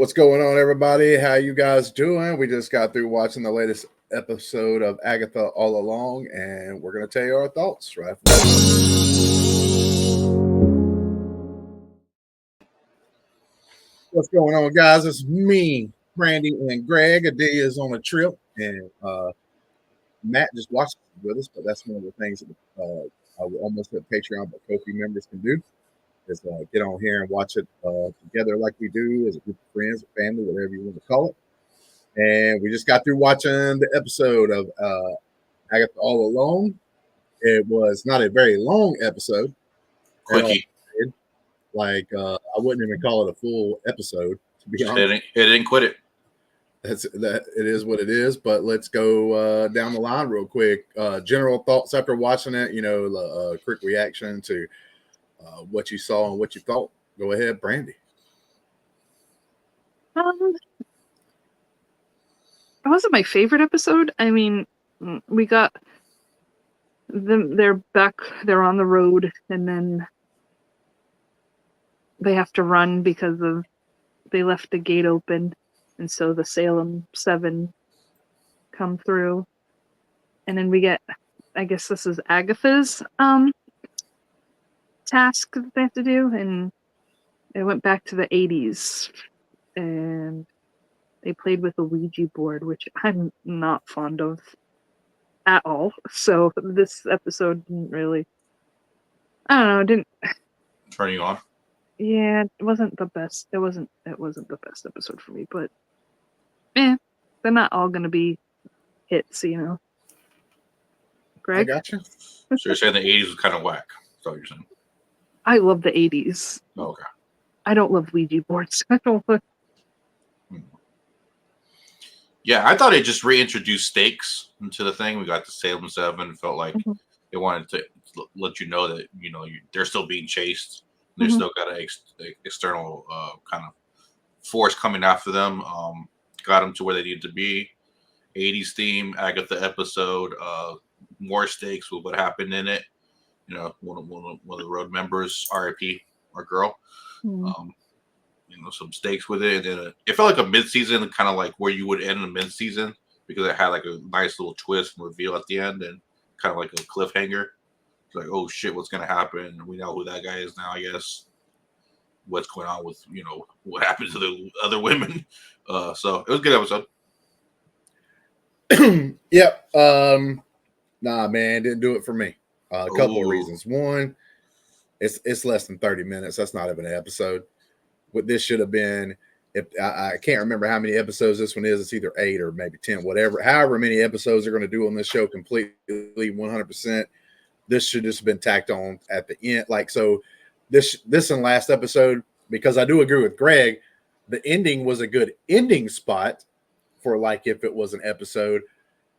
What's going on, everybody? How you guys doing? We just got through watching the latest episode of Agatha All Along, and we're going to tell you our thoughts right now. What's going on, guys? It's me, Brandi, and Greg. Adelia is on a trip, and Matt just watched with us, but that's one of the things that I would almost at Patreon, but Kofi members can do. Is get on here and watch it together like we do as a group of friends, or family, whatever you want to call it. And we just got through watching the episode of Agatha All Alone. It was not a very long episode. Quickie. Like I wouldn't even call it a full episode, to be honest. It didn't quit it. It is what it is. But let's go down the line real quick. General thoughts after watching it. You know, quick reaction to what you saw and what you thought. Go ahead, Brandi. It wasn't my favorite episode. I mean, we got them. They're back. They're on the road, and then they have to run because they left the gate open, and so the Salem 7 come through, and then we get. I guess this is Agatha's task that they have to do, and it went back to the 80s, and they played with a Ouija board, which I'm not fond of at all. So this episode didn't really, I don't know, didn't turn you on. Yeah, it wasn't the best. It wasn't the best episode for me, but they're not all gonna be hits, you know. Greg? I got you. So you're saying the 80s was kind of whack. That's what you're saying. I love the 80s. Oh, okay. I don't love Ouija boards. I don't love. Yeah, I thought it just reintroduced stakes into the thing. We got the Salem 7. Felt like they wanted to let you know that they're still being chased. They still got an external kind of force coming after them. Got them to where they needed to be. 80s theme, Agatha episode. More stakes with what happened in it. You know, one of the road members, RIP, our girl. Some stakes with it, and then it felt like a mid-season, kind of like where you would end a mid-season, because it had like a nice little twist and reveal at the end, and kind of like a cliffhanger. It's like, oh shit, what's gonna happen? We know who that guy is now, I guess. What's going on with what happened to the other women? So it was a good episode. Yep. Nah, man, didn't do it for me. A couple of reasons. One, it's less than 30 minutes. That's not even an episode. What this should have been, if I can't remember how many episodes this one is. It's either 8 or maybe 10, whatever. However many episodes they're going to do on this show, completely 100%. This should just have been tacked on at the end. Like, so this and last episode, because I do agree with Greg, the ending was a good ending spot for like if it was an episode.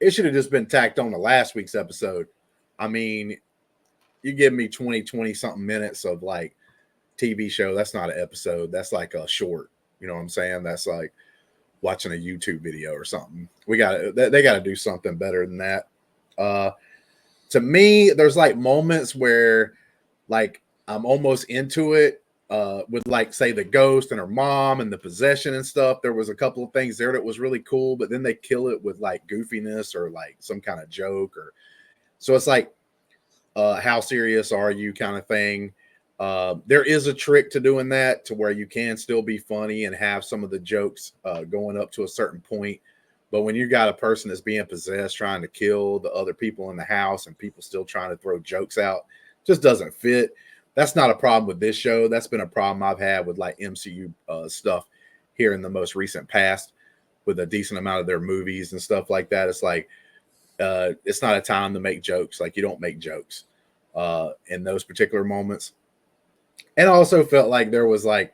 It should have just been tacked on to last week's episode. I mean, you give me 20 something minutes of like TV show, that's not an episode. That's like a short. You know what I'm saying? That's like watching a YouTube video or something. They got to do something better than that. To me, there's like moments where like I'm almost into it with like say the ghost and her mom and the possession and stuff. There was a couple of things there that was really cool, but then they kill it with like goofiness or like some kind of joke, or so it's like how serious are you kind of thing. There is a trick to doing that to where you can still be funny and have some of the jokes going up to a certain point. But when you got a person that's being possessed, trying to kill the other people in the house and people still trying to throw jokes out, just doesn't fit. That's not a problem with this show. That's been a problem I've had with like MCU stuff here in the most recent past with a decent amount of their movies and stuff like that. It's like, it's not a time to make jokes. Like you don't make jokes in those particular moments. And I also felt like there was like,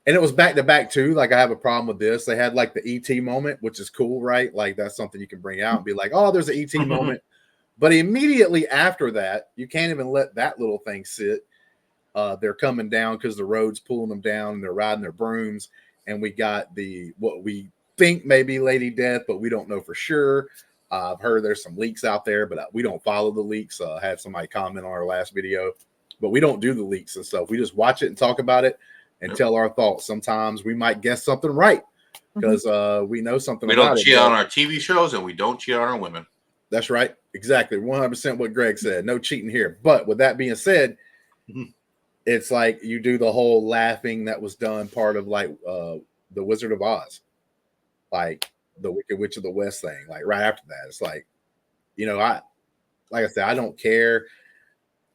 and it was back to back too. Like I have a problem with this. They had like the ET moment, which is cool, right? Like that's something you can bring out and be like, oh, there's an ET moment. But immediately after that, you can't even let that little thing sit. They're coming down because the road's pulling them down and they're riding their brooms. And we got what we think may be Lady Death, but we don't know for sure. I've heard there's some leaks out there, but we don't follow the leaks. I had somebody comment on our last video. But we don't do the leaks and stuff. We just watch it and talk about it and tell our thoughts. Sometimes we might guess something right. because we know something We about don't it. cheat on our TV shows, and we don't cheat on our women. That's right. Exactly. 100% what Greg said. No cheating here. But with that being said, it's like you do the whole laughing that was done part of like the Wizard of Oz, like the Wicked Witch of the West thing. Like right after that, it's like, like I said, I don't care.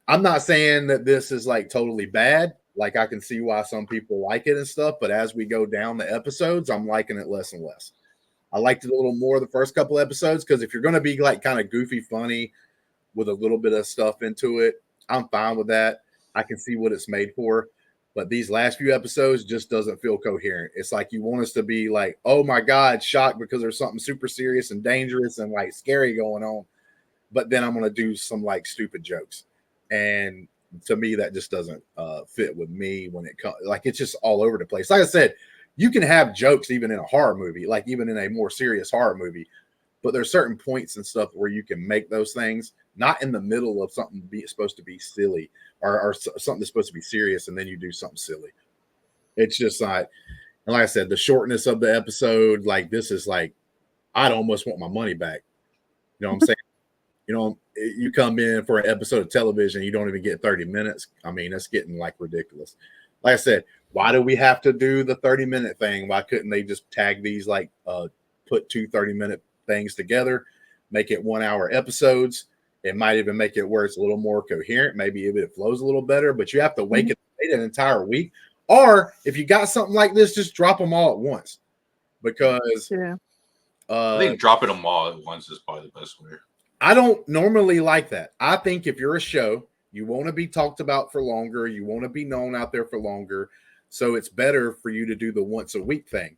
I'm not saying that this is like totally bad. Like I can see why some people like it and stuff, but as we go down the episodes, I'm liking it less and less. I liked it a little more the first couple episodes because if you're going to be like kind of goofy, funny with a little bit of stuff into it, I'm fine with that. I can see what it's made for. But these last few episodes just doesn't feel coherent. It's like you want us to be like, oh my God, shocked because there's something super serious and dangerous and like scary going on. But then I'm going to do some like stupid jokes. And to me, that just doesn't fit with me when it comes. Like it's just all over the place. Like I said, you can have jokes even in a horror movie, like even in a more serious horror movie. But there's certain points and stuff where you can make those things, not in the middle of something supposed to be silly or something that's supposed to be serious, and then you do something silly. It's just like, and like I said, the shortness of the episode, like this is like, I'd almost want my money back. You know what I'm saying? You come in for an episode of television, you don't even get 30 minutes. I mean, that's getting like ridiculous. Like I said, why do we have to do the 30-minute thing? Why couldn't they just tag these like put 2 30-minute things together, make it 1 hour episodes? It might even make it where it's a little more coherent. Maybe if it flows a little better, but you have to wait an entire week. Or if you got something like this, just drop them all at once. Because I think dropping them all at once is probably the best way. I don't normally like that. I think if you're a show, you want to be talked about for longer. You want to be known out there for longer. So it's better for you to do the once a week thing,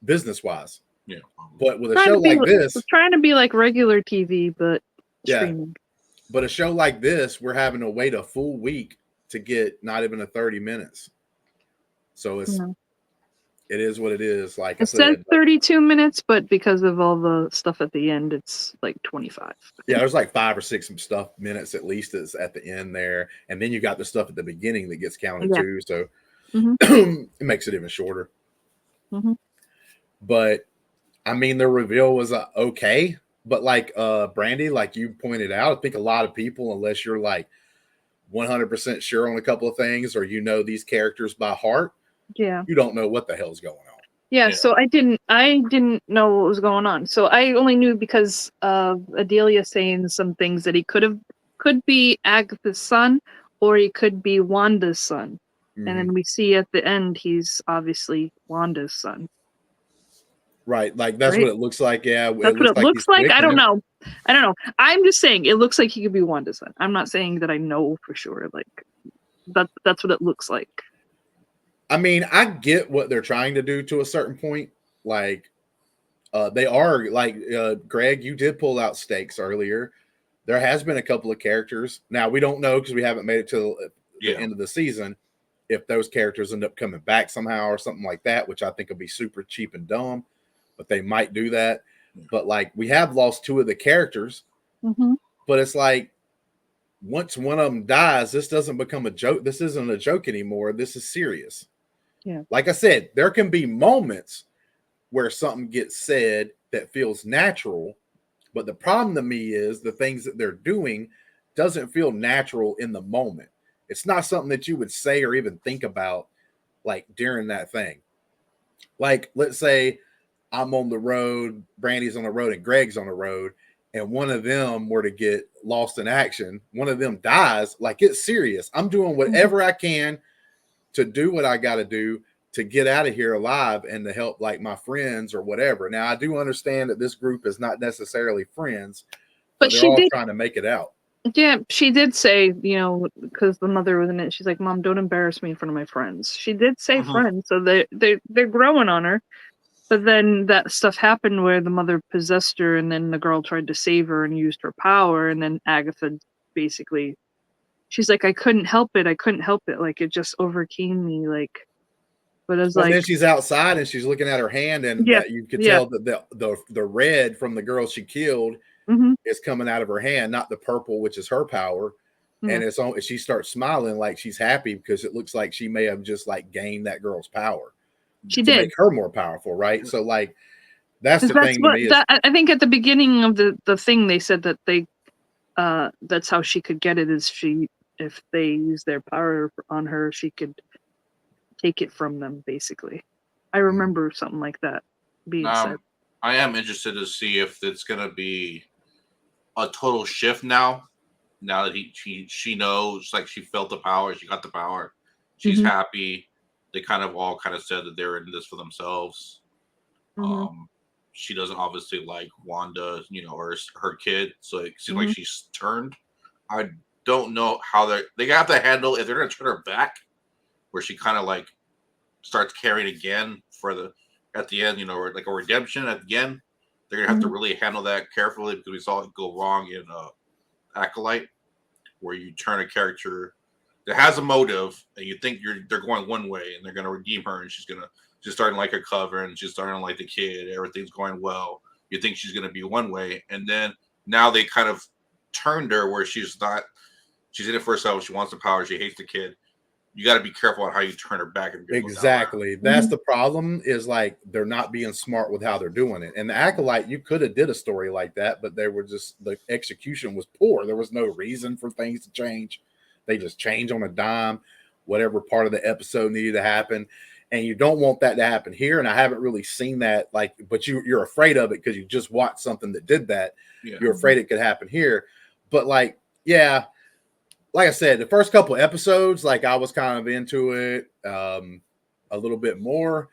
business wise. Yeah. But with a show like this, we're trying to be like regular TV, but streaming. But a show like this, we're having to wait a full week to get not even a 30 minutes. So it is what it is. Like it says 32 minutes, but because of all the stuff at the end, it's like 25. Yeah, there's like 5 or 6 minutes at least is at the end there, and then you got the stuff at the beginning that gets counted too. So it makes it even shorter. But I mean, the reveal was okay, but like Brandi, like you pointed out, I think a lot of people, unless you're like 100% sure on a couple of things or these characters by heart, you don't know what the hell's going on. Yeah, so I didn't know what was going on. So I only knew because of Adelia saying some things that he could be Agatha's son or he could be Wanda's son. And then we see at the end he's obviously Wanda's son. Right, like that's what it looks like. Yeah, that's what it looks like. I don't know. I'm just saying it looks like he could be Wanda's son. I'm not saying that I know for sure. Like that's what it looks like. I mean, I get what they're trying to do to a certain point. Like, they are like Greg. You did pull out stakes earlier. There has been a couple of characters. Now we don't know because we haven't made it to the end of the season. If those characters end up coming back somehow or something like that, which I think would be super cheap and dumb, but they might do that. But like, we have lost 2 of the characters, but it's like once one of them dies, this doesn't become a joke. This isn't a joke anymore. This is serious. Yeah. Like I said, there can be moments where something gets said that feels natural, but the problem to me is the things that they're doing doesn't feel natural in the moment. It's not something that you would say or even think about like during that thing. Like, let's say I'm on the road, Brandi's on the road, and Greg's on the road, and one of them were to get lost in action. One of them dies. Like, it's serious. I'm doing whatever I can to do what I got to do to get out of here alive and to help like my friends or whatever. Now, I do understand that this group is not necessarily friends, but they're all trying to make it out. Yeah, she did say, because the mother was in it, she's like, Mom, don't embarrass me in front of my friends. She did say friends, so they're growing on her. But then that stuff happened where the mother possessed her and then the girl tried to save her and used her power. And then Agatha basically, she's like, I couldn't help it. Like, it just overcame me. Like, but it was and then she's outside and she's looking at her hand and you could tell that the red from the girl she killed is coming out of her hand, not the purple, which is her power. And it's on. She starts smiling like she's happy because it looks like she may have just like gained that girl's power. She to did. make her more powerful, right? So like that's the 'Cause thing to me is I think at the beginning of the thing they said that they that's how she could get it is if they use their power on her, she could take it from them, basically. I remember something like that being said. I am interested to see if it's gonna be a total shift now. Now that she knows, like she felt the power, she got the power, she's happy. They kind of all kind of said that they're in this for themselves. She doesn't obviously like Wanda, or her kid, so it seems like she's turned. I don't know how they have to handle if they're gonna turn her back, where she kind of like starts carrying again at the end, like a redemption at the end. They're gonna have to really handle that carefully because we saw it go wrong in Acolyte, where you turn a character that has a motive and you think they're going one way and they're gonna redeem her and she's starting like her cover and she's starting like the kid, everything's going well. You think she's gonna be one way, and then now they kind of turned her where she's not. She's in it for herself. She wants the power. She hates the kid. You got to be careful on how you turn her back. Exactly. That's the problem. Is like they're not being smart with how they're doing it. And the Acolyte, you could have did a story like that, but they were just the execution was poor. There was no reason for things to change. They just change on a dime, whatever part of the episode needed to happen. And you don't want that to happen here. And I haven't really seen that. Like, but you're afraid of it because you just watched something that did that. Yeah. You're afraid it could happen here. But like, yeah. Like I said, the first couple episodes, like I was kind of into it a little bit more.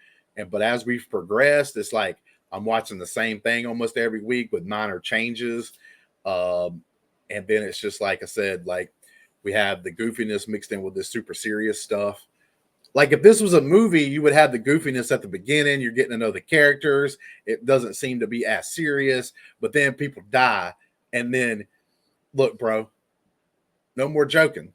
But as we've progressed, it's like I'm watching the same thing almost every week with minor changes. And then it's just like I said, like we have the goofiness mixed in with this super serious stuff. Like if this was a movie, you would have the goofiness at the beginning. You're getting to know the characters. It doesn't seem to be as serious, but then people die. And then, look, bro, no more joking.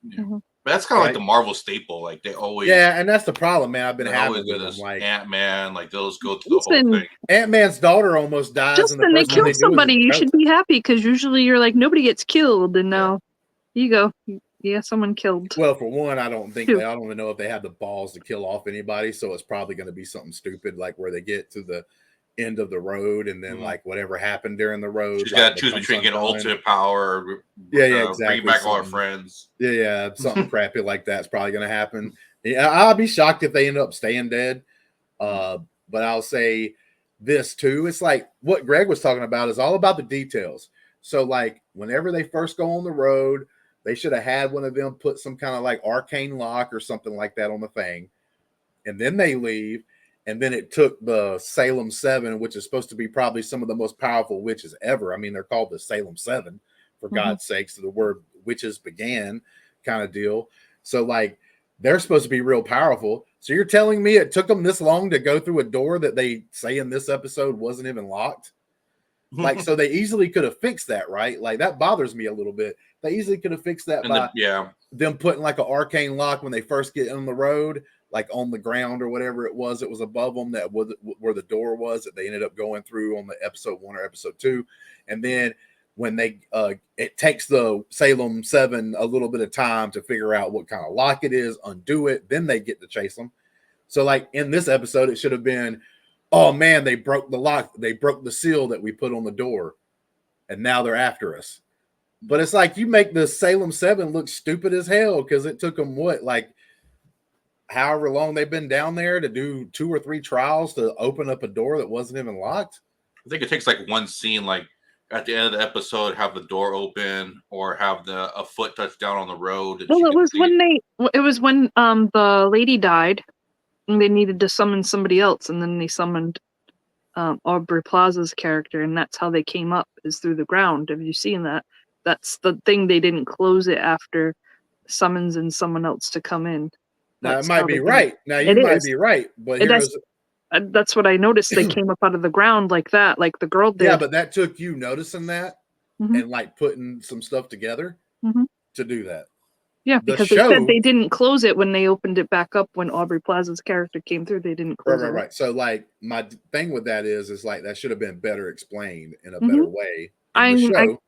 Yeah. But that's kind of like the Marvel staple. Like they always, and that's the problem, man. I've been having with them. Like Ant-Man, like they'll just go through the whole thing. Ant-Man's daughter almost dies. Justin, they kill somebody. You should be happy because usually you're like nobody gets killed, and now you go, yeah, someone killed. Well, for one, I don't even know if they have the balls to kill off anybody. So it's probably going to be something stupid, like where they get to the end of the road and then like whatever happened during the road. She's got to choose between getting ultimate power or exactly. bringing back all her friends. Yeah, something crappy like that's probably going to happen. Yeah, I'll be shocked if they end up staying dead. But I'll say this too. It's like what Greg was talking about is all about the details. So like whenever they first go on the road, they should have had one of them put some kind of like arcane lock or something like that on the thing. And then they leave. And then it took the Salem 7, which is supposed to be probably some of the most powerful witches ever. I mean, they're called the Salem 7, for God's sakes. So the word witches began kind of deal. So, like, they're supposed to be real powerful. So you're telling me it took them this long to go through a door that they say in this episode wasn't even locked? Like, so they easily could have fixed that, right? Like, that bothers me a little bit. They easily could have fixed that by them putting like an arcane lock when they first get on the road, like on the ground or whatever it was above them, that was where the door was that they ended up going through on the episode 1 or episode 2. And then when they it takes the Salem 7 a little bit of time to figure out what kind of lock it is, undo it, then they get to chase them. So like in this episode, it should have been, oh man, they broke the lock, they broke the seal that we put on the door, and now they're after us. But it's like you make the Salem 7 look stupid as hell because it took them however long they've been down there to do 2 or 3 trials to open up a door that wasn't even locked. I think it takes like one scene, like at the end of the episode, have the door open or have a foot touch down on the road. Well, it was when the lady died and they needed to summon somebody else, and then they summoned Aubrey Plaza's character, and that's how they came up, is through the ground. Have you seen that? That's the thing. They didn't close it after summons and someone else to come in. Now, it might be right. Now, you might be right. But that's what I noticed. They came up out of the ground like that, like the girl did. Yeah, but that took you noticing that and like putting some stuff together to do that. Yeah, because they said they didn't close it when they opened it back up when Aubrey Plaza's character came through. They didn't close it. Right. So, like, my thing with that is like that should have been better explained in a better way in the show.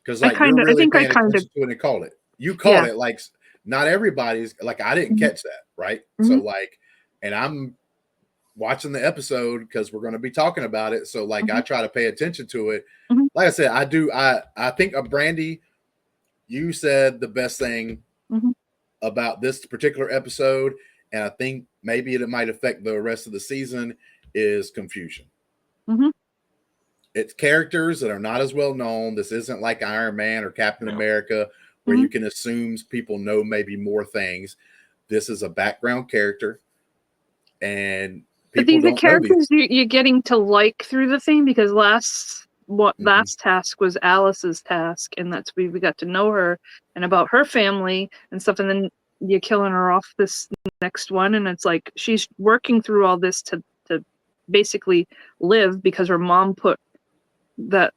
Because like you're really paying attention to it and called it. You called it like not everybody's like, I didn't catch that, right? So like, and I'm watching the episode because we're going to be talking about it. So like, I try to pay attention to it. Like I said, I do. I think Brandi, you said the best thing about this particular episode, and I think maybe it might affect the rest of the season, is confusion. It's characters that are not as well known. This isn't like Iron Man or Captain America, where you can assume people know maybe more things. This is a background character, and but these are characters you're getting to like through the thing, because last task was Alice's task, and that's we got to know her and about her family and stuff, and then you're killing her off this next one, and it's like she's working through all this to basically live, because her mom put that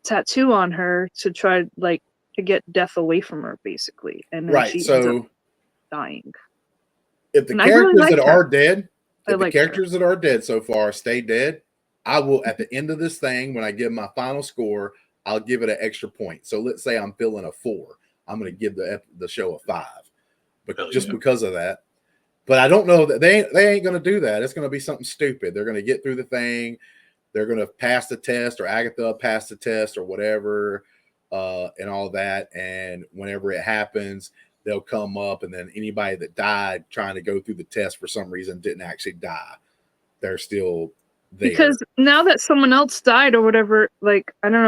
tattoo on her to try like to get death away from her, basically, and then she ends up dying. If the characters that are dead, if the characters that are dead so far stay dead, I will, at the end of this thing, when I give my final score, I'll give it an extra point. So let's say I'm feeling a 4, I'm going to give the show a 5, but because of that. But I don't know that they ain't going to do that. It's going to be something stupid. They're going to get through the thing. They're going to pass the test, or Agatha pass the test, or whatever, and all that. And whenever it happens, they'll come up, and then anybody that died trying to go through the test for some reason didn't actually die. They're still there. Because now that someone else died or whatever, like I don't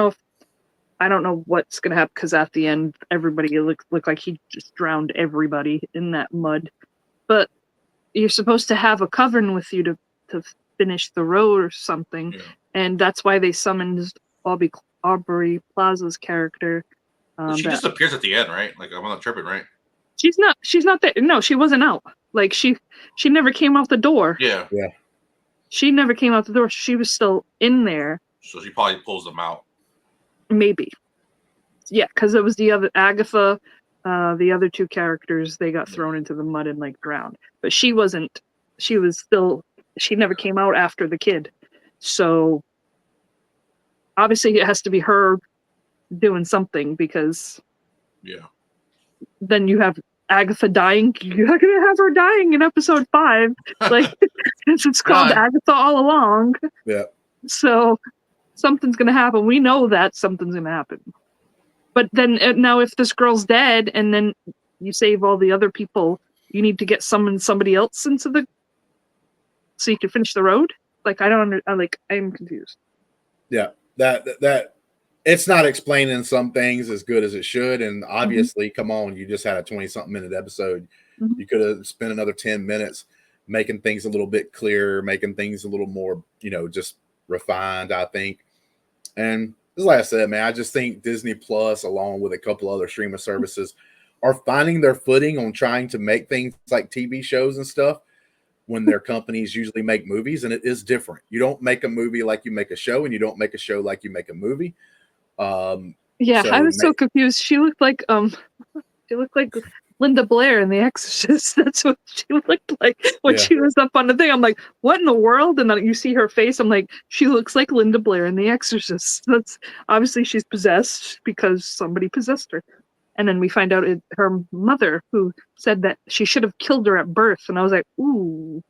know what's gonna happen, because at the end everybody looked like he just drowned everybody in that mud. But you're supposed to have a coven with you to finish the road or something, and that's why they summoned Aubrey Plaza's character. She just appears at the end, right? Like I'm on the tripping, right? She's not there. No, she wasn't out. Like she never came out the door. Yeah. She never came out the door. She was still in there. So she probably pulls them out. Maybe. Yeah, because it was the other Agatha, the other 2 characters, they got thrown into the mud and like drowned. But she wasn't. She was still. She never came out after the kid. So obviously it has to be her doing something, because then you have Agatha dying. You're not gonna have her dying in episode 5, like it's called Agatha all along. Yeah. So something's gonna happen. We know that something's gonna happen. But then now, if this girl's dead, and then you save all the other people, you need to get somebody else into so you can finish the road. Like I don't I'm confused. Yeah, that. It's not explaining some things as good as it should. And obviously, come on, you just had a 20-something minute episode. You could have spent another 10 minutes making things a little bit clearer, making things a little more, just refined, I think. And like I said, man, I just think Disney Plus, along with a couple other streaming services, are finding their footing on trying to make things like TV shows and stuff, when their companies usually make movies. And it is different. You don't make a movie like you make a show, and you don't make a show like you make a movie. I was so confused. She looked like Linda Blair in The Exorcist. That's what she looked like when she was up on the thing. I'm like, what in the world? And then you see her face. I'm like, she looks like Linda Blair in The Exorcist. That's obviously she's possessed because somebody possessed her. And then we find out her mother, who said that she should have killed her at birth. And I was like, ooh.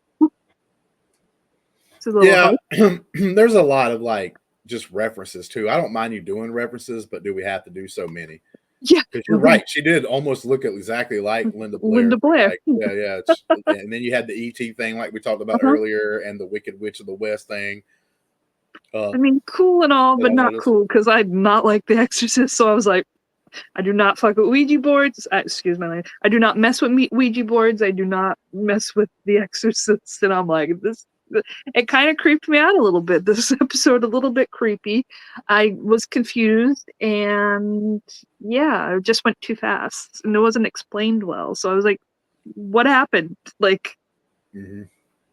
There's a lot of just references too. I don't mind you doing references, but do we have to do so many? Yeah, because you're right. She did almost look exactly like Linda Blair. Linda Blair. And then you had the ET thing, like we talked about earlier, and the Wicked Witch of the West thing. I mean, cool and all, but not cool, because I did not like The Exorcist. So I was like, I do not fuck with Ouija boards. Excuse my language. I do not mess with Ouija boards. I do not mess with The Exorcist. And I'm like, it kind of creeped me out a little bit. This episode a little bit creepy. I was confused, and it just went too fast, and it wasn't explained well. So I was like, "What happened? Like,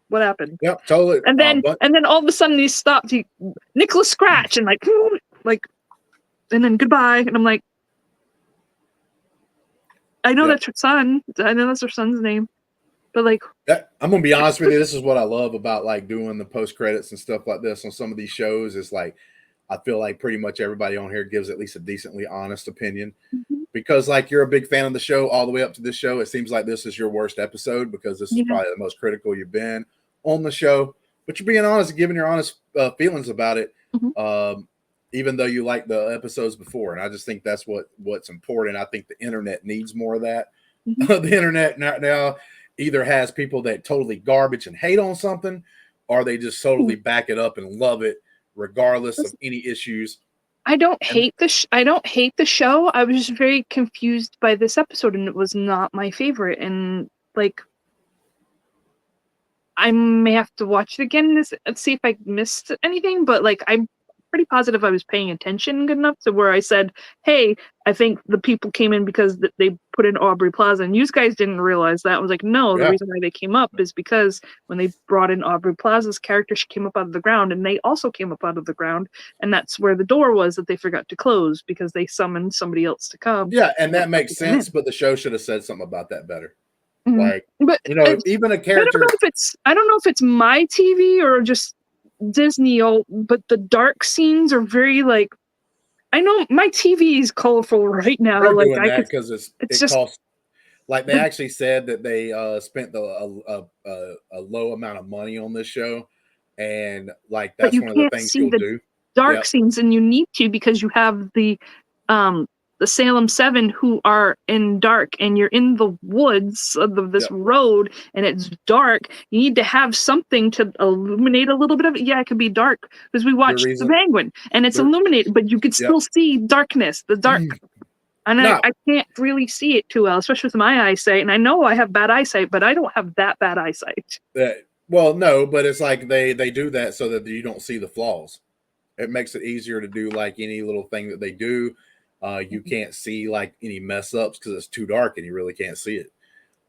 what happened?" Yep, totally. And then all of a sudden he stopped. Nicholas Scratch, and and then goodbye. And I'm like, I know that's her son. I know that's her son's name. But I'm gonna be honest with you, this is what I love about doing the post credits and stuff like this on some of these shows, is I feel like pretty much everybody on here gives at least a decently honest opinion, because like you're a big fan of the show all the way up to this show, it seems like this is your worst episode because this is probably the most critical you've been on the show. But you're being honest, giving your honest feelings about it, even though you like the episodes before. And I just think that's what's important. I think the internet needs more of that. The internet now either has people that totally garbage and hate on something, or they just totally back it up and love it, regardless of any issues. I don't hate the show. I was just very confused by this episode, and it was not my favorite. And like, I may have to watch it again and see if I missed anything. But like, I'm pretty positive I was paying attention good enough to where I said, "Hey, I think the people came in because they put in Aubrey Plaza," and you guys didn't realize that. I was like, "No, the reason why they came up is because when they brought in Aubrey Plaza's character, she came up out of the ground, and they also came up out of the ground, and that's where the door was that they forgot to close because they summoned somebody else to come." Yeah, and that makes sense, but the show should have said something about that better. Like, but even a character. I don't know if it's my TV or just Disney, but the dark scenes are very like. I know my TV is colorful right now. They're like doing that because it just costs. Like they actually said that they spent a low amount of money on this show, and like that's one of the things you'll do. Dark scenes, and you need to because you have the Salem 7 who are in dark, and you're in the woods of this road, and it's dark. You need to have something to illuminate a little bit of it. Yeah, it could be dark because we watched The Penguin, and it's illuminated, but you could still see darkness, the dark. And I can't really see it too well, especially with my eyesight. And I know I have bad eyesight, but I don't have that bad eyesight. Well, no, but it's like they do that so that you don't see the flaws. It makes it easier to do like any little thing that they do. You can't see like any mess ups because it's too dark and you really can't see it.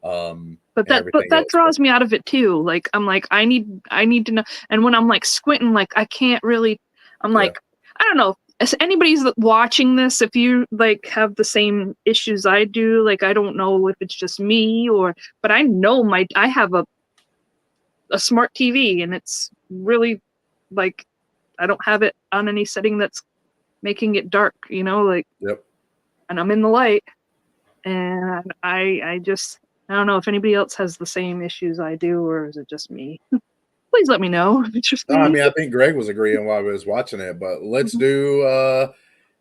But that draws me out of it too. Like I'm like I need to know. And when I'm like squinting, like I can't really. I'm like I don't know. As anybody's watching this, if you like have the same issues I do, like I don't know if it's just me but I know I have a smart TV and it's really like I don't have it on any setting that's making it dark, like and I'm in the light, and I don't know if anybody else has the same issues I do, or is it just me? Please let me know if it's just me. I mean, I think Greg was agreeing while I was watching it, but let's do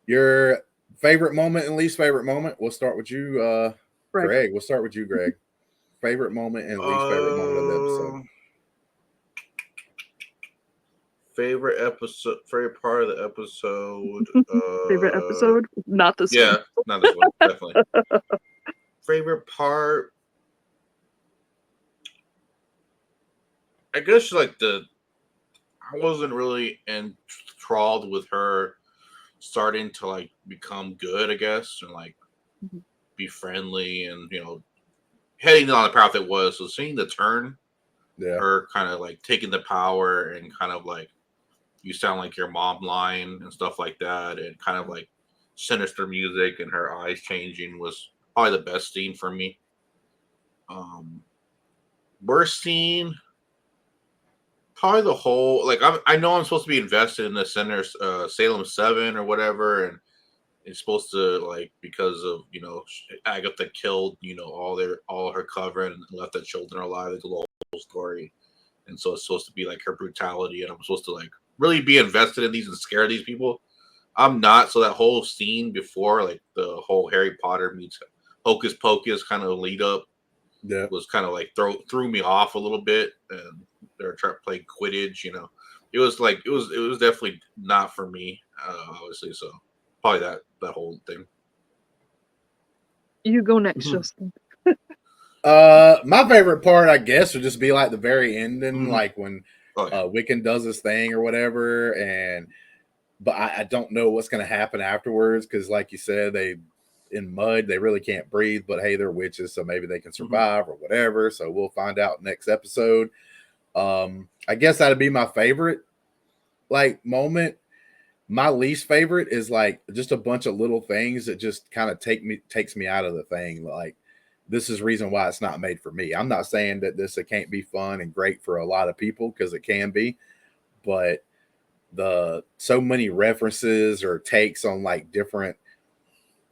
your favorite moment and least favorite moment. We'll start with you, Greg. We'll start with you, Greg. Favorite moment and least favorite moment of the episode. Favorite episode, favorite part of the episode. Favorite episode? Not this one. Yeah, not this one, definitely. Favorite part, I guess like I wasn't really enthralled with her starting to like become good, I guess, and like be friendly and heading on the path it was. So seeing the turn, her kind of like taking the power and kind of like you sound like your mom line and stuff like that, and kind of like sinister music and her eyes changing was probably the best scene for me. Worst scene, probably the whole like I know I'm supposed to be invested in the center Salem 7 or whatever, and it's supposed to like because of Agatha killed all her coven and left the children alive. It's a whole story, and so it's supposed to be like her brutality, and I'm supposed to like really be invested in these and scare these people. I'm not. So that whole scene before, like the whole Harry Potter meets Hocus Pocus kind of lead up, was kind of like threw me off a little bit. And they're trying to play Quidditch. It was like it was definitely not for me, obviously. So probably that whole thing. You go next, Justin. My favorite part, I guess, would just be like the very ending, like when Wiccan does his thing or whatever, but I don't know what's going to happen afterwards because, like you said, they in mud, they really can't breathe. But hey, they're witches, so maybe they can survive or whatever. So we'll find out next episode. I guess that'd be my favorite like moment. My least favorite is like just a bunch of little things that just kind of takes me out of the thing. Like this is reason why it's not made for me. I'm not saying that it can't be fun and great for a lot of people because it can be, but so many references or takes on like different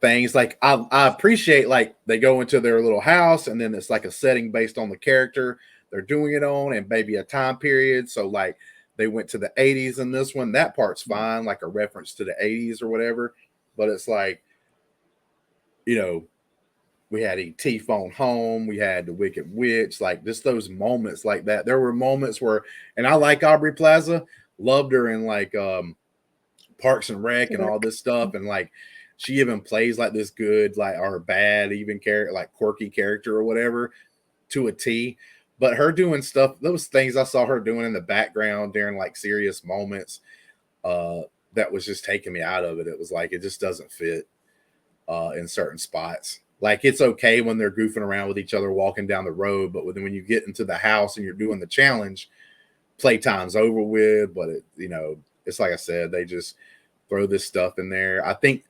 things. Like I appreciate like they go into their little house and then it's like a setting based on the character they're doing it on and maybe a time period. So like they went to the 80s in this one. That part's fine, like a reference to the 80s or whatever. But it's like, you know, we had E.T. Phone Home, we had the Wicked Witch, like just those moments like that. There were moments where, and I like Aubrey Plaza, loved her in like Parks and Rec and all this stuff, and like she even plays like this good, like or bad, even character, like quirky character or whatever, to a T. But her doing stuff, those things I saw her doing in the background during like serious moments, that was just taking me out of it. It was like it just doesn't fit in certain spots. Like it's okay when they're goofing around with each other walking down the road, but when you get into the house and you're doing the challenge, playtime's over with. But it, you know, it's like I said, they just throw this stuff in there. I think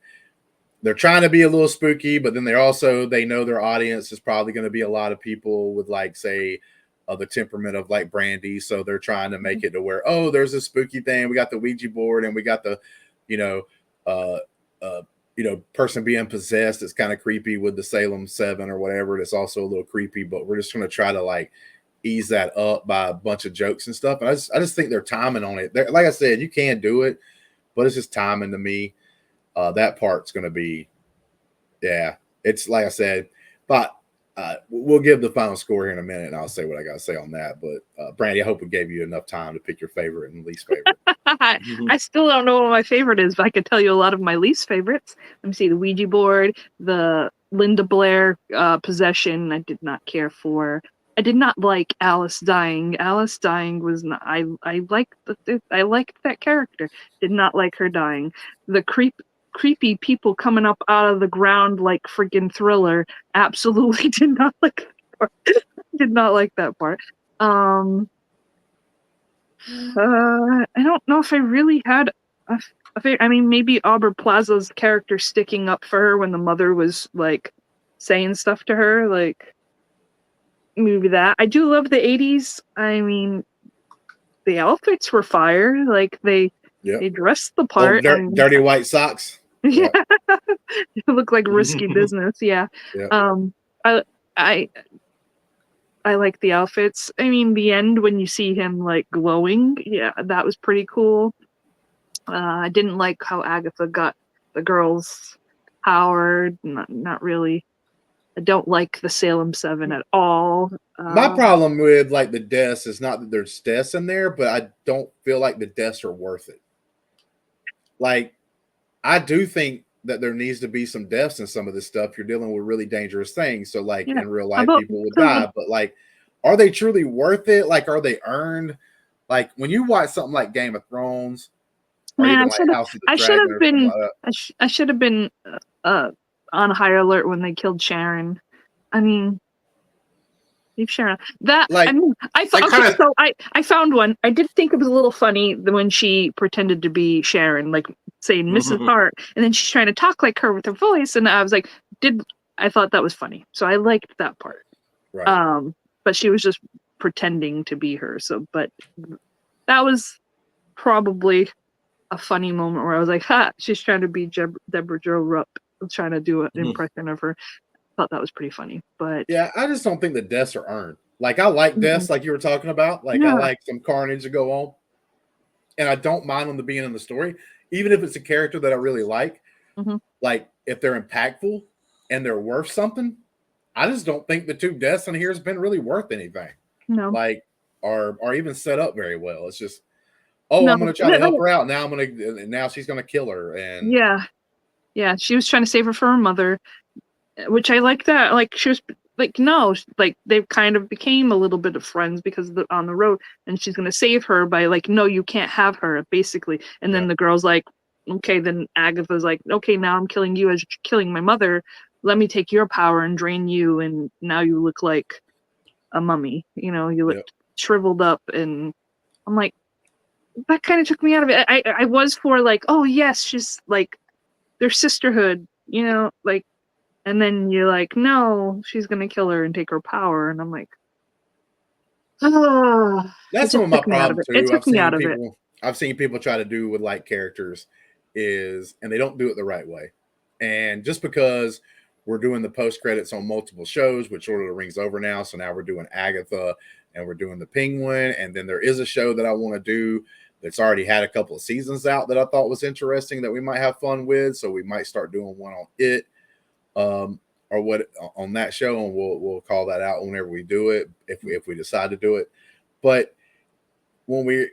they're trying to be a little spooky, but then they know their audience is probably going to be a lot of people with like say the temperament of like Brandi, so they're trying to make it to where there's a spooky thing. We got the Ouija board and we got the person being possessed. It's kind of creepy with the Salem 7 or whatever. It's also a little creepy, but we're just going to try to like ease that up by a bunch of jokes and stuff. And I just think they're timing on it. Like I said, you can do it, but it's just timing to me. That part's going to be, it's like I said, but we'll give the final score here in a minute and I'll say what I got to say on that. But Brandi, I hope it gave you enough time to pick your favorite and least favorite. I still don't know what my favorite is, but I could tell you a lot of my least favorites. Let me see: the Ouija board, the Linda Blair possession. I did not care for. I did not like Alice dying. Alice dying was not. I liked that character. Did not like her dying. The creepy people coming up out of the ground like freaking Thriller. Absolutely did not like that part. Did not like that part. I don't know if I really had a favorite. I mean, maybe Aubrey Plaza's character sticking up for her when the mother was like saying stuff to her, like maybe that. I do love the 80s. I mean, the outfits were fire. Like they dressed the part. Dirty white socks. Yeah, it looked like risky business. Yeah. I like the outfits. I mean, the end when you see him like glowing, that was pretty cool. I didn't like how Agatha got the girls powered. Not really. I don't like the Salem 7 at all. My problem with like the deaths is not that there's deaths in there, but I don't feel like the deaths are worth it. Like, I do think that there needs to be some deaths in some of this stuff. You're dealing with really dangerous things. So like in real life, people would die, but like, are they truly worth it? Like, are they earned? Like when you watch something like Game of Thrones, or even like House of the Dragon or something like that. I should have been on high alert when they killed Sharon. I mean, leave Sharon. That like, I mean, I found one. I did think it was a little funny when she pretended to be Sharon, like saying Mrs. Hart, and then she's trying to talk like her with her voice, and I was like, I thought that was funny, so I liked that part. Right. But she was just pretending to be her. So, but that was probably a funny moment where I was like, "Ha!" She's trying to be Deborah Jo Rupp, trying to do an impression of her. Thought that was pretty funny, but yeah, I just don't think the deaths are earned. Like I like deaths, like you were talking about. Like I like some carnage to go on, and I don't mind them to being in the story, even if it's a character that I really like. Like if they're impactful and they're worth something, I just don't think the 2 deaths in here has been really worth anything. No, like or even set up very well. It's just, I'm going to try to help her out. Now she's going to kill her, and yeah, she was trying to save her from her mother. Which I like that. Like she was like, no, like they kind of became a little bit of friends because on the road, and she's gonna save her by like, no, you can't have her, basically. And then the girl's like, okay. Then Agatha's like, okay, now I'm killing you as you're killing my mother. Let me take your power and drain you, and now you look like a mummy. You know, you look shriveled up, and I'm like, that kind of took me out of it. I was for like, oh yes, she's like their sisterhood. You know, like. And then you're like, no, she's going to kill her and take her power. And I'm like, oh. That's some of my problems, too. It took me out of it. I've seen people try to do with like characters and they don't do it the right way. And just because we're doing the post credits on multiple shows, which Lord of the Rings over now, so now we're doing Agatha and we're doing the Penguin, and then there is a show that I want to do that's already had a couple of seasons out that I thought was interesting that we might have fun with, so we might start doing one on it, or what on that show, and we'll call that out whenever we do it if we decide to do it. But when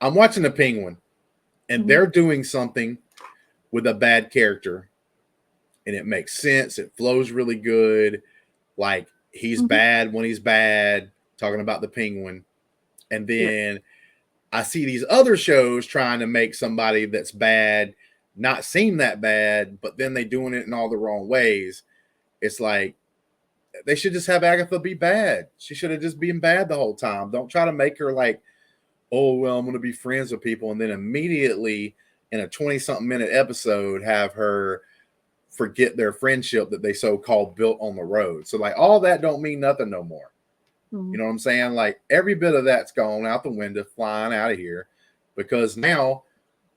I'm watching the Penguin, and they're doing something with a bad character, and it makes sense. It flows really good. Like, he's bad when he's bad, talking about the Penguin. And then I see these other shows trying to make somebody that's bad not seem that bad, but then they doing it in all the wrong ways. It's like, they should just have Agatha be bad. She should have just been bad the whole time. Don't try to make her like, oh, well, I'm going to be friends with people. And then immediately in a 20-something minute episode, have her forget their friendship that they so-called built on the road. So, like, all that don't mean nothing no more. You know what I'm saying? Like, every bit of that's gone out the window, flying out of here, because now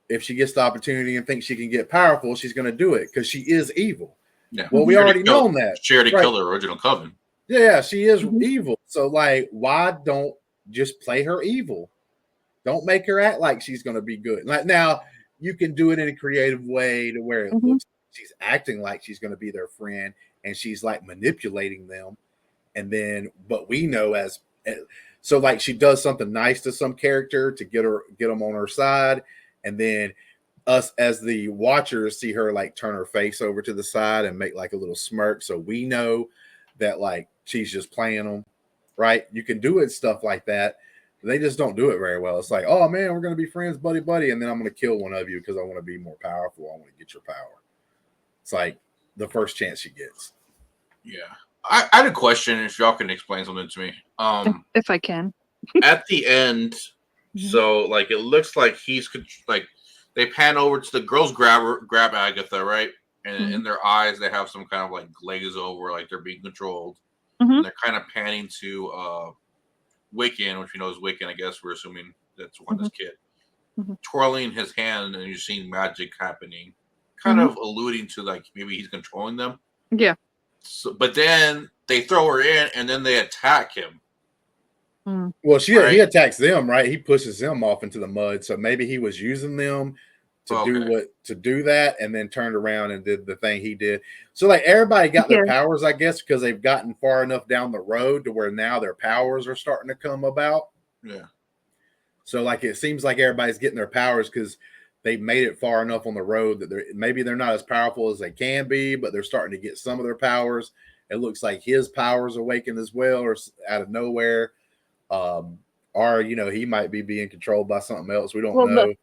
if she gets the opportunity and thinks she can get powerful, she's going to do it because she is evil. Yeah. Well, we already known that. She already killed the original coven. Yeah, she is evil. So, like, why don't just play her evil? Don't make her act like she's going to be good. Like, now, you can do it in a creative way to where it looks like she's acting like she's going to be their friend, and she's like manipulating them. And then, but we know so like she does something nice to some character to get them on her side, and then us as the watchers see her like turn her face over to the side and make like a little smirk, so we know that like she's just playing them, right? You can do it stuff like that. They just don't do it very well. It's like, oh man, we're gonna be friends, buddy, and then I'm gonna kill one of you because I want to be more powerful. I want to get your power. It's like the first chance she gets. Yeah. I had a question, if y'all can explain something to me. If I can. At the end, so like it looks like he's like they pan over to the girls grab Agatha, right? And in their eyes they have some kind of like glaze over, like they're being controlled. And they're kind of panning to Wiccan, which we know is Wiccan, I guess we're assuming that's Wanda's kid, twirling his hand, and you're seeing magic happening, kind of alluding to like maybe he's controlling them. Yeah. So, but then they throw her in, and then they attack him. Well, he attacks them, right? He pushes them off into the mud. So maybe he was using them to do that, and then turned around and did the thing he did. So like everybody got their powers, I guess, because they've gotten far enough down the road to where now their powers are starting to come about. Yeah. So like it seems like everybody's getting their powers because they've made it far enough on the road that maybe they're not as powerful as they can be, but they're starting to get some of their powers. It looks like his powers awakened as well, or out of nowhere. Or he might be being controlled by something else. We don't know.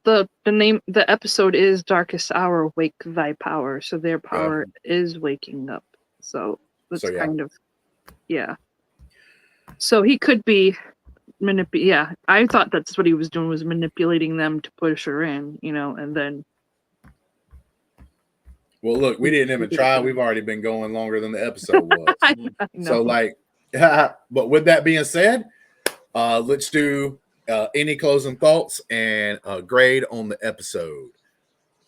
The name, the episode is Darkest Hour, Wake Thy Power. So their power is waking up. So it's kind of, So he could be I thought that's what he was doing, was manipulating them to push her in, and then. Well, look, we didn't even try. We've already been going longer than the episode was. I know. So like, but with that being said, let's do any closing thoughts and a grade on the episode.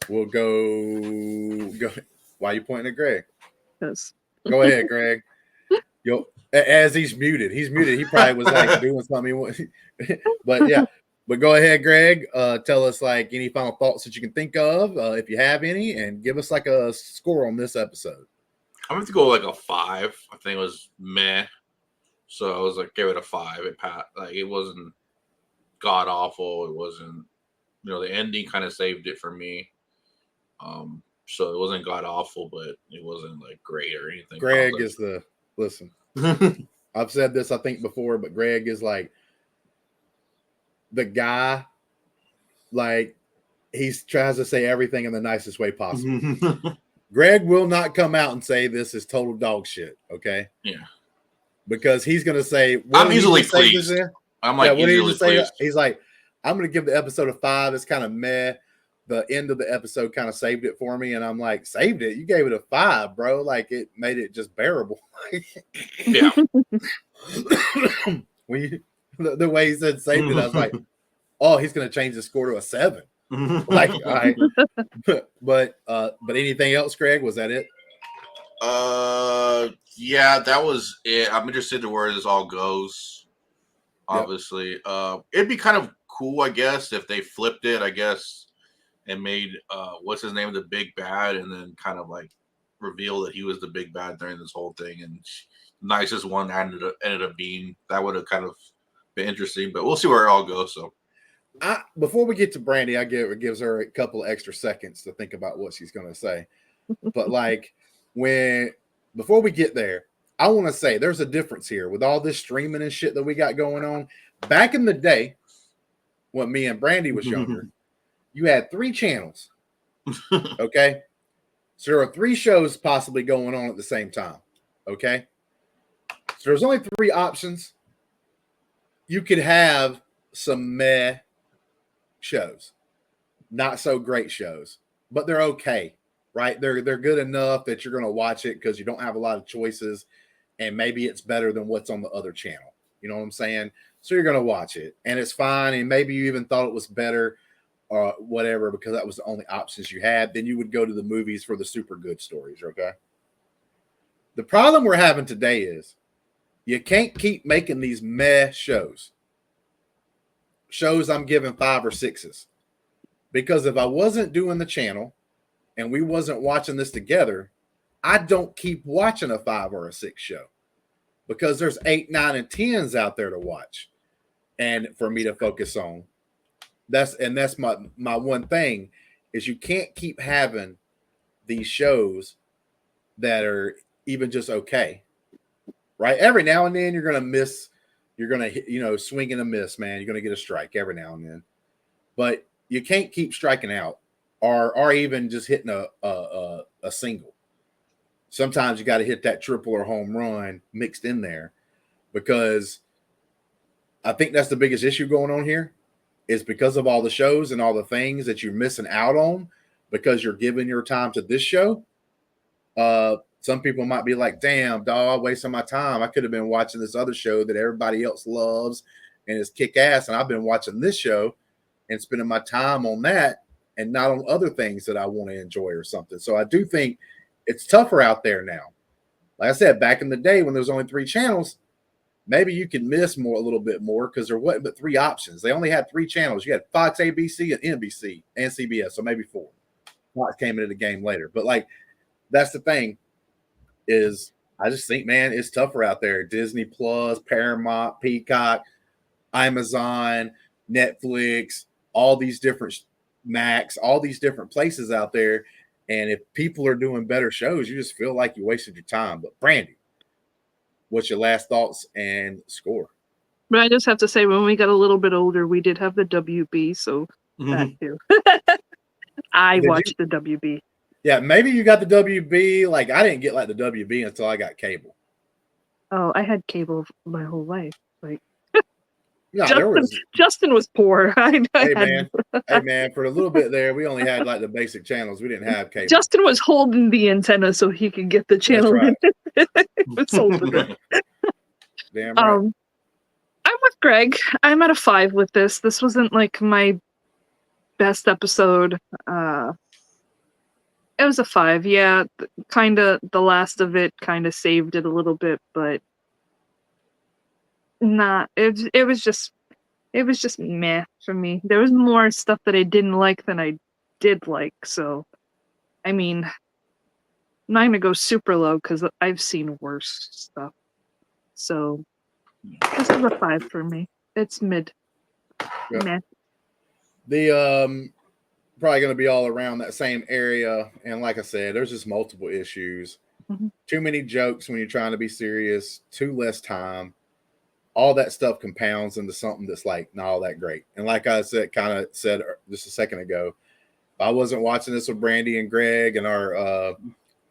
We'll go. Why are you pointing at Greg? Yes. Go ahead, Greg. As he's muted. He probably was like doing something. But yeah. But go ahead, Greg. Tell us like any final thoughts that you can think of, if you have any, and give us like a score on this episode. I'm going to go like a 5. I think it was meh. So I was like, give it a 5. It wasn't god awful. It wasn't, the ending kind of saved it for me. So it wasn't god awful, but it wasn't like great or anything. Greg is listen. I've said this I think before, but Greg is like the guy, like he tries to say everything in the nicest way possible. Greg will not come out and say this is total dog shit, okay? Yeah. Because he's going to say, I'm easily pleased. I'm like easily pleased. He's like, I'm going to give the episode a 5. It's kind of meh. The end of the episode kind of saved it for me. And I'm like, saved it? You gave it a 5, bro. Like it made it just bearable. Yeah. The way he said saved it, I was like, oh, he's going to change the score to a 7. Like, but anything else, Greg? Was that it? Yeah, that was it. I'm interested to where this all goes. Obviously, it'd be kind of cool, I guess, if they flipped it, I guess, and made what's his name the big bad, and then kind of like reveal that he was the big bad during this whole thing, and nicest one ended up being that would have kind of been interesting, but we'll see where it all goes. So, before we get to Brandi, it gives her a couple extra seconds to think about what she's going to say, but like before we get there, I want to say there's a difference here with all this streaming and shit that we got going on. Back in the day, when me and Brandi was younger, you had 3 channels. Okay. So there are 3 shows possibly going on at the same time. Okay. So there's only 3 options. You could have some meh shows, not so great shows, but they're okay, right? They're good enough that you're going to watch it because you don't have a lot of choices. And maybe it's better than what's on the other channel. You know what I'm saying? So you're going to watch it and it's fine. And maybe you even thought it was better or whatever, because that was the only options you had. Then you would go to the movies for the super good stories. Okay. The problem we're having today is you can't keep making these meh shows I'm giving 5 or 6s, because if I wasn't doing the channel and we wasn't watching this together, I don't keep watching a 5 or a 6 show, because there's 8, 9, and 10s out there to watch and for me to focus on. That's my one thing is you can't keep having these shows that are even just okay, right? Every now and then you're going to miss, you're going to, swing and a miss, man. You're going to get a strike every now and then, but you can't keep striking out or even just hitting a single. Sometimes you got to hit that triple or home run mixed in there, because I think that's the biggest issue going on here is because of all the shows and all the things that you're missing out on because you're giving your time to this show. Some people might be like, damn, dog, wasting my time. I could have been watching this other show that everybody else loves and is kick ass. And I've been watching this show and spending my time on that and not on other things that I want to enjoy or something. So I do think it's tougher out there now. Like I said, back in the day when there's only 3 channels, maybe you can miss a little bit more because there wasn't but 3 options. They only had 3 channels. You had Fox, ABC, and NBC, and CBS, so maybe 4. Fox came into the game later. But like, that's the thing is I just think, man, it's tougher out there. Disney Plus, Paramount, Peacock, Amazon, Netflix, all these different Max, all these different places out there. And if people are doing better shows, you just feel like you wasted your time. But Brandi, what's your last thoughts and score? But I just have to say, when we got a little bit older, we did have the WB, so that too. I watched the WB. Yeah, maybe you got the WB. Like, I didn't get like the WB until I got cable. Oh, I had cable my whole life. Like, no, Justin was poor. Hey man, for a little bit there, we only had like the basic channels. We didn't have cable. Justin was holding the antenna so he could get the channel. That's right. It sold it. Damn right. I'm with Greg. I'm at a 5 with this. This wasn't like my best episode. It was a 5. Yeah, kind of the last of it kind of saved it a little bit, but not. It was just meh for me. There was more stuff that I didn't like than I did like. So, I mean, I'm not gonna go super low because I've seen worse stuff. So this is a 5 for me. It's mid. Yep. Meh. The probably going to be all around that same area, and like I said, there's just multiple issues. Too many jokes when you're trying to be serious. Too less time. All that stuff compounds into something that's like not all that great. And like I said, kind of said just a second ago, if I wasn't watching this with Brandi and Greg and our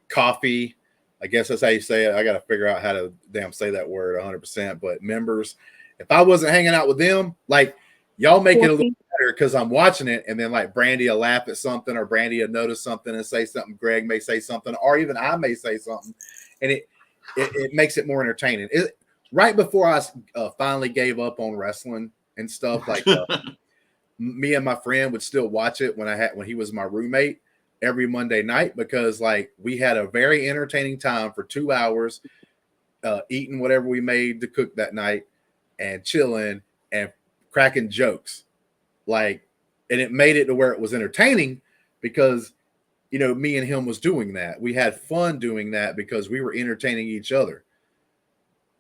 coffee, I guess that's how you say it. I got to figure out how to say that word 100%. But members, if I wasn't hanging out with them, like y'all make it a little better because I'm watching it, and then like Brandi will laugh at something, or Brandi will notice something and say something. Greg may say something, or even I may say something, and it makes it more entertaining. Right before I finally gave up on wrestling and stuff, like me and my friend would still watch it when he was my roommate every Monday night, because like we had a very entertaining time for 2 hours, eating whatever we made to cook that night and chilling and cracking jokes. Like, and it made it to where it was entertaining because, you know, me and him was doing that. We had fun doing that because we were entertaining each other.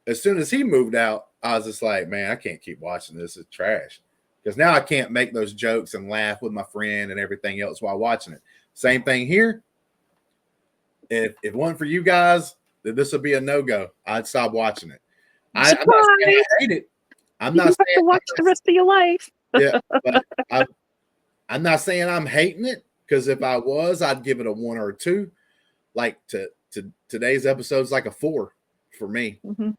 As soon as he moved out, I was just like, man, I can't keep watching this. It's trash. Because now I can't make those jokes and laugh with my friend and everything else while watching it. Same thing here. If it wasn't for you guys, then this would be a no-go. I'd stop watching it. I'm not saying I hate it. I'm not saying to watch the rest of your life. Yeah, but I'm not saying I'm hating it, because if I was, I'd give it a 1 or a 2. Like to today's episode's like a 4 for me. Mm-hmm.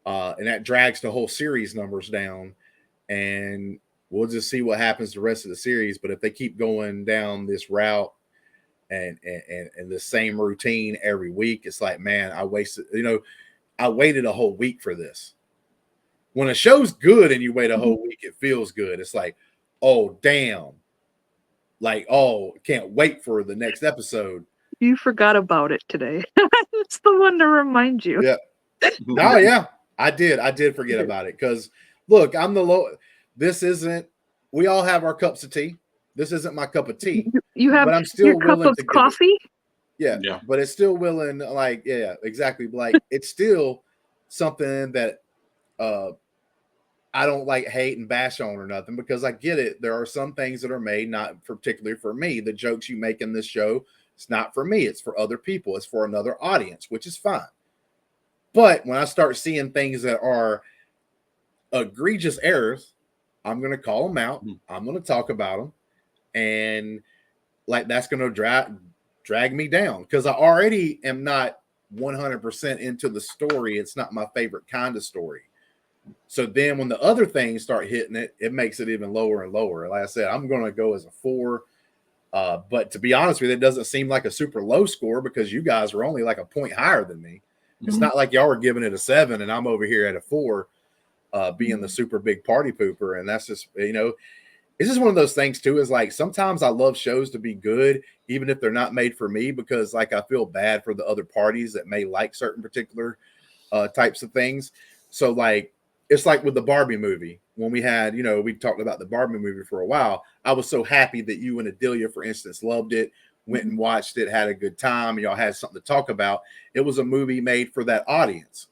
And that drags the whole series numbers down. And we'll just see what happens the rest of the series. But if they keep going down this route and the same routine every week, it's like, man, I waited a whole week for this. When a show's good and you wait a whole week, it feels good. It's like, oh, damn. Like, oh, can't wait for the next episode. You forgot about it today. It's the one to remind you. Yeah. Oh, yeah. I did forget about it. Because, look, I'm the low. This isn't, we all have our cups of tea. This isn't my cup of tea. You have but I'm still your cup of coffee? Yeah. But it's still willing, like, yeah, exactly. Like, it's still something that I don't like hate and bash on or nothing, because I get it. There are some things that are made not particularly for me. The jokes you make in this show, it's not for me. It's for other people. It's for another audience, which is fine. But when I start seeing things that are egregious errors, I'm going to call them out. I'm going to talk about them. And like, that's going to drag me down, because I already am not 100% into the story. It's not my favorite kind of story. So then when the other things start hitting it, it makes it even lower and lower. Like I said, I'm going to go as a 4. But to be honest with you, it doesn't seem like a super low score, because you guys are only like a point higher than me. It's not like y'all are giving it a 7 and I'm over here at a 4, being the super big party pooper. And that's just, you know, it's just one of those things too, is like, sometimes I love shows to be good, even if they're not made for me, because like, I feel bad for the other parties that may like certain particular types of things. So like, it's like with the Barbie movie, when we had, you know, we talked about the Barbie movie for a while. I was so happy that you and Adelia, for instance, loved it, went and watched it, had a good time, and y'all had something to talk about. It was a movie made for that audience.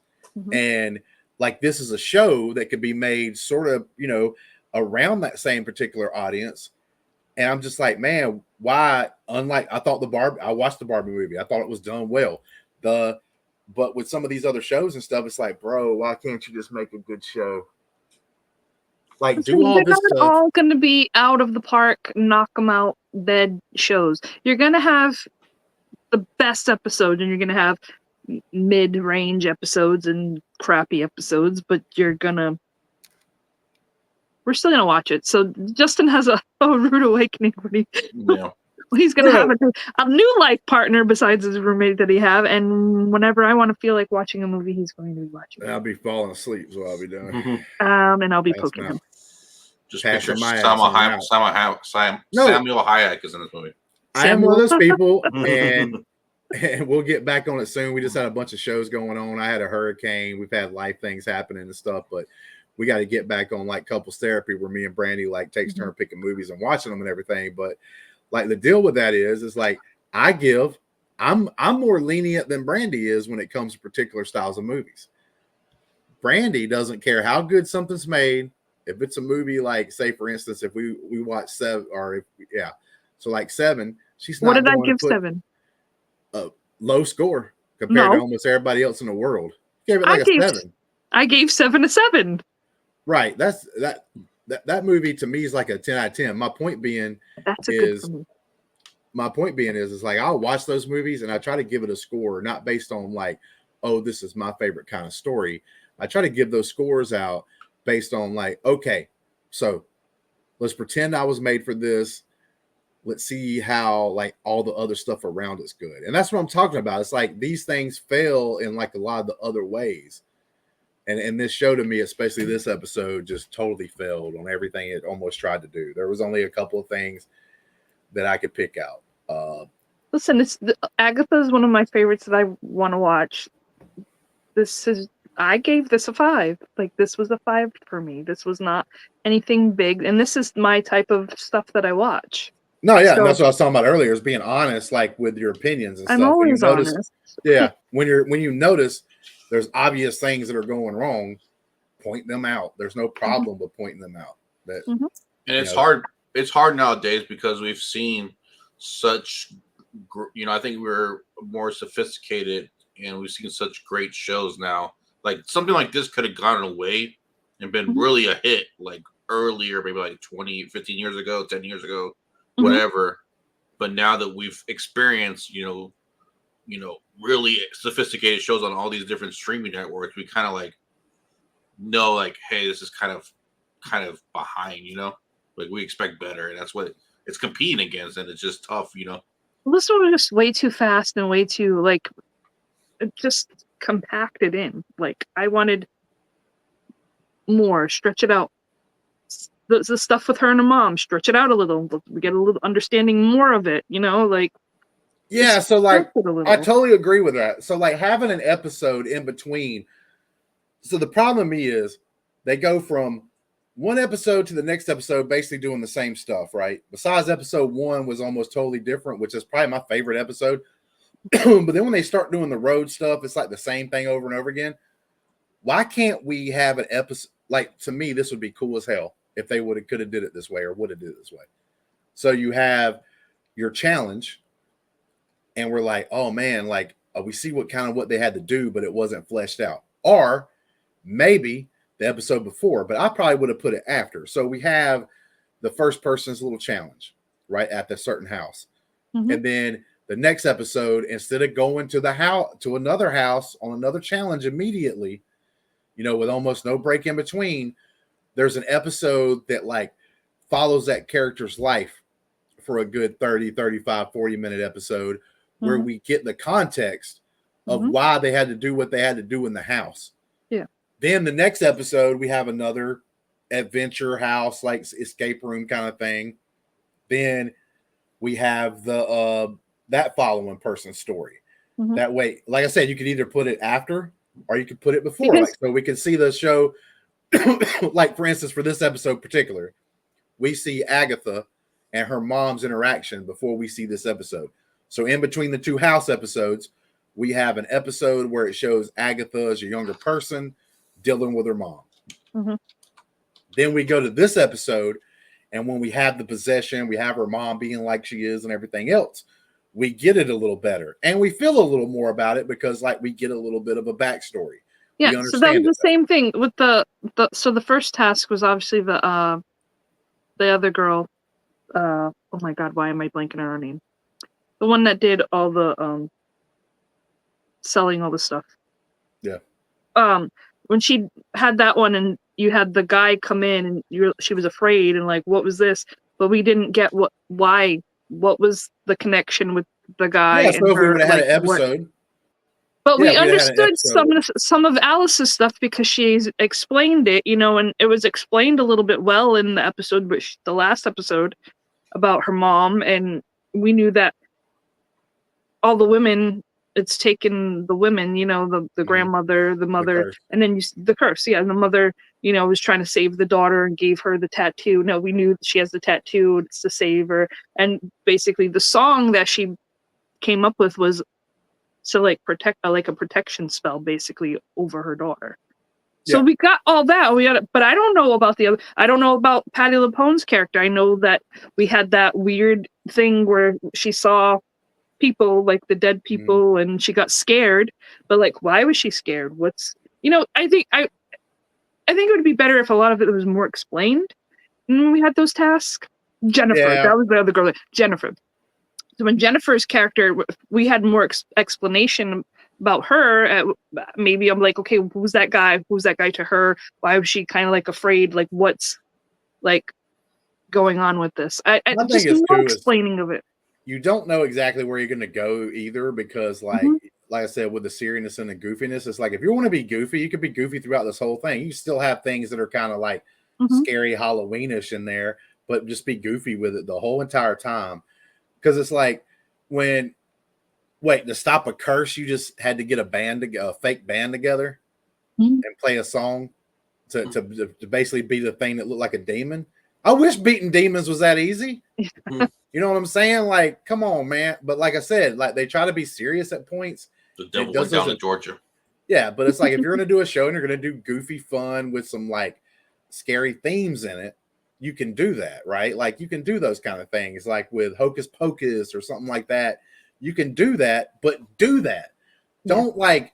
And like, this is a show that could be made sort of, you know, around that same particular audience. And I'm just like, man, why? Unlike, I watched the Barbie movie. I thought it was done well. But with some of these other shows and stuff, it's like, bro, why can't you just make a good show? Like, do all this stuff. They're not all going to be out of the park, knock them out, dead shows. You're going to have the best episodes, and you're going to have mid-range episodes and crappy episodes, but we're still going to watch it. So Justin has a rude awakening when he's going to have a new life partner besides his roommate that he have, and whenever I want to feel like watching a movie, he's going to be watching it. I'll be falling asleep, so I'll be doing. And I'll be poking him. Just picture Samuel Hayek is in this movie. I am one of those people, and we'll get back on it soon. We just had a bunch of shows going on. I had a hurricane. We've had life things happening and stuff, but we got to get back on like couples therapy, where me and Brandi like takes turn picking movies and watching them and everything. But like, the deal with that is like, I'm more lenient than Brandi is when it comes to particular styles of movies. Brandi doesn't care how good something's made. If it's a movie, like, say for instance, if we watch 7, so like 7, she's not. What did I give 7? A low score compared to almost everybody else in the world. Gave it like a 7. I gave 7 a 7. Right. That's that movie to me is like a 10 out of 10. My point being is like, I'll watch those movies and I try to give it a score, not based on like, oh, this is my favorite kind of story. I try to give those scores out based on like, okay, so let's pretend I was made for this. Let's see how like all the other stuff around it's good. And that's what I'm talking about. It's like, these things fail in like a lot of the other ways. And this show to me, especially this episode, just totally failed on everything it almost tried to do. There was only a couple of things that I could pick out. Listen, Agatha is one of my favorites that I want to watch. I gave this a 5. Like, this was a 5 for me. This was not anything big, and this is my type of stuff that I watch. No, yeah, and that's what I was talking about earlier, is being honest, like with your opinions and stuff. I'm always honest. Yeah, when you notice there's obvious things that are going wrong, point them out. There's no problem with pointing them out. That and it's hard. It's hard nowadays because we've seen such. I think we're more sophisticated, and we've seen such great shows now. Like something like this could have gone away and been really a hit, like earlier, maybe like 20, 15 years ago, 10 years ago, whatever. But now that we've experienced, really sophisticated shows on all these different streaming networks, we kind of like know, like, hey, this is kind of behind, like we expect better, and that's what it's competing against, and it's just tough, This one was just way too fast and way too like just compacted in. Like, I wanted more, stretch it out. The stuff with her and her mom, stretch it out a little. We get a little understanding more of it, like. Yeah, so like I totally agree with that. So like having an episode in between. So the problem to me is they go from one episode to the next episode basically doing the same stuff, right? Besides episode 1 was almost totally different, which is probably my favorite episode. But then when they start doing the road stuff, it's like the same thing over and over again. Why can't we have an episode? Like, to me, this would be cool as hell if they could have did it this way or would have did it this way. So you have your challenge, and we're like, oh man, like we see what they had to do, but it wasn't fleshed out. Or maybe the episode before, but I probably would have put it after. So we have the first person's little challenge, right, at the certain house. And then the next episode, instead of going to the house, to another house on another challenge immediately, with almost no break in between, there's an episode that like follows that character's life for a good 30, 35, 40-minute episode where we get the context of why they had to do what they had to do in the house. Yeah. Then the next episode, we have another adventure house, like escape room kind of thing. Then we have the that following person's story. That way, like I said, you could either put it after or you could put it before. Like, so we can see the show, like for instance, for this episode particular, we see Agatha and her mom's interaction before we see this episode. So in between the 2 house episodes, we have an episode where it shows Agatha as a younger person dealing with her mom. Then we go to this episode, and when we have the possession, we have her mom being like she is and everything else. We get it a little better, and we feel a little more about it because, like, we get a little bit of a backstory. Yeah, so that was the same thing with so the first task was obviously the other girl. Oh my God, why am I blanking on her name? The one that did all the selling all the stuff. Yeah. When she had that one, and you had the guy come in, and she was afraid, and like, what was this? But we didn't get what was the connection with the guy. Yeah, so if we would have had an episode. But we understood some of Alice's stuff because she's explained it, and it was explained a little bit well in the episode, but the last episode about her mom, and we knew that all the women, it's taken the women, the grandmother, the mother, and then the curse. Yeah, and the mother, was trying to save the daughter and gave her the tattoo. No, we knew she has the tattoo. It's to save her. And basically the song that she came up with was to like protect, like a protection spell basically over her daughter. So we got all that. But I don't know about the other. I don't know about Patti LuPone's character. I know that we had that weird thing where she saw people, like the dead people, and she got scared. But like, why was she scared? I think it would be better if a lot of it was more explained. And when we had those tasks, Jennifer, that was the other girl, Jennifer. So when Jennifer's character, we had more explanation about her. Maybe I'm like, okay, who's that guy? Who's that guy to her? Why was she kind of like afraid? Like, what's like going on with this? I just no explaining of it. You don't know exactly where you're going to go either, because like like I said, with the seriousness and the goofiness, it's like if you want to be goofy, you could be goofy throughout this whole thing. You still have things that are kind of like scary Halloweenish in there, but just be goofy with it the whole entire time. Because it's like to stop a curse, you just had to get a fake band together and play a song to basically be the thing that looked like a demon. I wish beating demons was that easy. You know what I'm saying? Like, come on, man. But like I said, like they try to be serious at points. The devil went down to Georgia. Yeah, but it's like if you're going to do a show and you're going to do goofy fun with some like scary themes in it, you can do that, right? Like you can do those kind of things, like with Hocus Pocus or something like that. You can do that, but do that. Don't like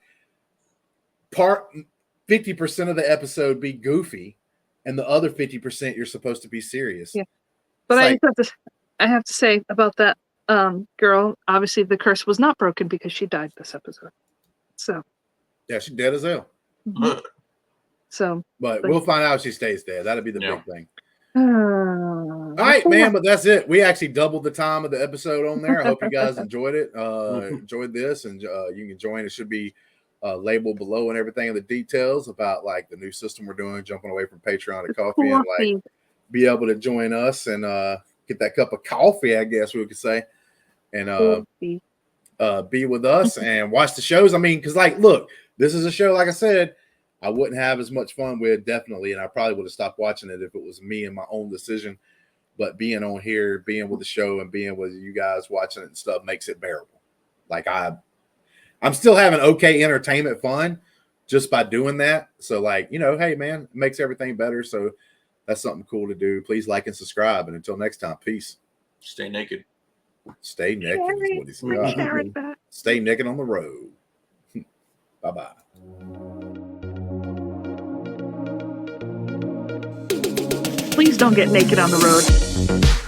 50% of the episode be goofy and the other 50% you're supposed to be serious. Yeah. But I have to say about that girl, obviously the curse was not broken because she died this episode. So yeah, she's dead as hell. So but we'll find out if she stays dead. That'll be the big thing. All right, man, but that's it. We actually doubled the time of the episode on there. I hope you guys enjoyed it. Enjoyed this, and you can join. It should be labeled below and everything of the details about like the new system we're doing, jumping away from Patreon to coffee, and like be able to join us and get that cup of coffee, I guess we could say, and be with us and watch the shows. I mean, because like, look, this is a show, like I said, I wouldn't have as much fun with, definitely, and I probably would have stopped watching it if it was me and my own decision. But being on here, being with the show, and being with you guys watching it and stuff makes it bearable. Like I'm still having okay entertainment fun just by doing that. So like, hey man, it makes everything better. So that's something cool to do. Please like and subscribe. And until next time, peace. Stay naked. Stay naked is what he said. Stay naked on the road. Bye-bye. Please don't get naked on the road.